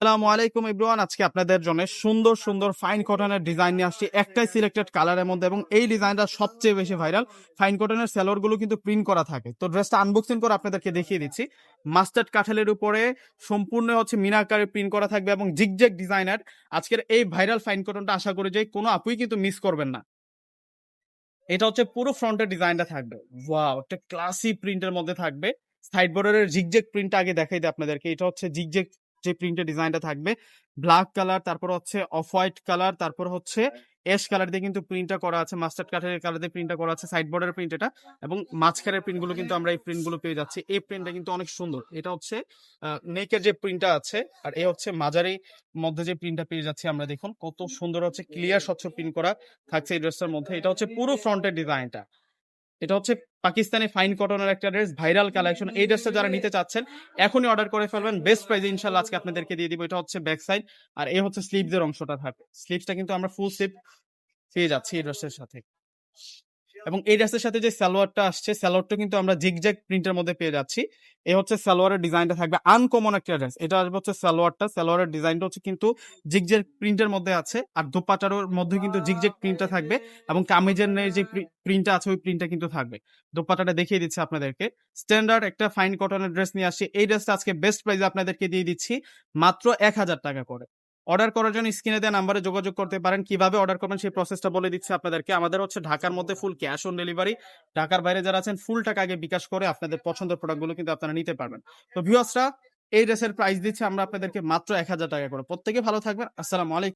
আসসালামু আলাইকুম এভরিওয়ান। আজকে আপনাদের জন্য সুন্দর সুন্দর ফাইন কটনের ডিজাইন নিয়ে আসছি একটাই সিলেক্টেড কালারের মধ্যে, এবং এই ডিজাইনটা সবচেয়ে বেশি ভাইরাল। ফাইন কটনের সেলর গুলো কিন্তু প্রিন্ট করা থাকে। তো ড্রেসটা আনবক্সিং করে আপনাদেরকে দেখিয়ে দিচ্ছি। মাস্টার্ড কাঠালের উপরে সম্পূর্ণ হচ্ছে মিনাকারে প্রিন্ট করা থাকবে এবং জিগজ্যাগ ডিজাইনার। আজকের এই ভাইরাল ফাইন কটনটা আশা করি যে কোনো আপুই কিন্তু মিস করবেন না। এটা হচ্ছে পুরো ফ্রন্টের ডিজাইনটা থাকবে, ওয়াও, একটা ক্লাসি প্রিন্টের মধ্যে থাকবে। সাইড বর্ডারের জিগজ্যাগ প্রিন্টটা আগে দেখাই দিই আপনাদেরকে। এটা হচ্ছে জিগজ্যাগ যে প্রিন্টের ডিজাইনটা থাকবে, ব্ল্যাক কালার, তারপর হচ্ছে অফ হোয়াইট কালার, তারপর হচ্ছে অ্যাশ কালার দিয়ে কিন্তু প্রিন্টটা করা আছে, মাস্টার্ড কালারের কালার দিয়ে প্রিন্টটা করা আছে সাইড বর্ডারের প্রিন্ট এটা। এবং মাঝখানের প্রিন্টগুলো কিন্তু আমরা এই প্রিন্টগুলো পেয়ে যাচ্ছি। এই প্রিন্টটা কিন্তু অনেক সুন্দর। এটা হচ্ছে নেকের যে প্রিন্টটা আছে, আর এই হচ্ছে মাঝারি মধ্যে যে প্রিন্টটা পেয়ে যাচ্ছি আমরা। দেখুন কত সুন্দর হচ্ছে ক্লিয়ার স্বচ্ছ প্রিন্ট করা থাকছে এই ড্রেসটার মধ্যে। এটা হচ্ছে পুরো ফ্রন্টের ডিজাইনটা। এটা হচ্ছে পাকিস্তানি ফাইন কটনের একটা ড্রেস, ভাইরাল কালেকশন। এই ড্রেসটা যারা নিতে চাচ্ছেন এখনই অর্ডার করে ফেলবেন, বেস্ট প্রাইসে ইনশাআল্লাহ আজকে আপনাদেরকে দিয়ে দিব। এটা হচ্ছে ব্যাক সাইড, আর এই হচ্ছে স্লিভসের অংশটা থাকবে। স্লিভসটা কিন্তু আমরা ফুল স্লিভ পেয়ে যাচ্ছি এই ড্রেসের সাথে। এবং এই ড্রেসের সাথে যে সালোয়ারটা আসছে, সালোয়ারটা কিন্তু আমরা জিগজ্যাগ প্রিন্টের মধ্যে পেয়ে যাচ্ছি। এই হচ্ছে সালোয়ারের ডিজাইনটা থাকবে, আনকমন একটা ড্রেস। এটা আসবে হচ্ছে সালোয়ারটা, সালোয়ারের ডিজাইনটা হচ্ছে কিন্তু জিগজ্যাগ প্রিন্টের মধ্যে আছে, আর দোপাট্টার মধ্যে কিন্তু জিগজ্যাগ প্রিন্টটা থাকবে। এবং কামিজের যে প্রিন্টটা আছে ওই প্রিন্টটা কিন্তু থাকবে। দোপাট্টাটা দেখিয়ে দিচ্ছি আপনাদেরকে। স্ট্যান্ডার্ড একটা ফাইন কটনের ড্রেস নিয়ে আসছি। এই ড্রেসটা আজকে বেস্ট প্রাইসে আপনাদেরকে দিয়ে দিচ্ছি মাত্র 1000 টাকা করে। অর্ডার করার জন্য স্ক্রিনে দেওয়া নাম্বারে যোগাযোগ করতে পারেন। কিভাবে অর্ডার করবেন সেই প্রসেসটা বলে দিচ্ছি আপনাদেরকে। আমাদের হচ্ছে ঢাকার মধ্যে ফুল ক্যাশ অন ডেলিভারি। ঢাকার বাইরে যারা আছেন ফুল টাকা আগে বিকাশ করে আপনাদের পছন্দের প্রোডাক্টগুলো কিন্তু আপনারা নিতে পারবেন। তো ভিউয়ার্সরা, এই ড্রেসের প্রাইস দিচ্ছে আমরা আপনাদেরকে মাত্র 1000 টাকা করে। প্রত্যেকে ভালো থাকবেন। আসসালামু আলাইকুম।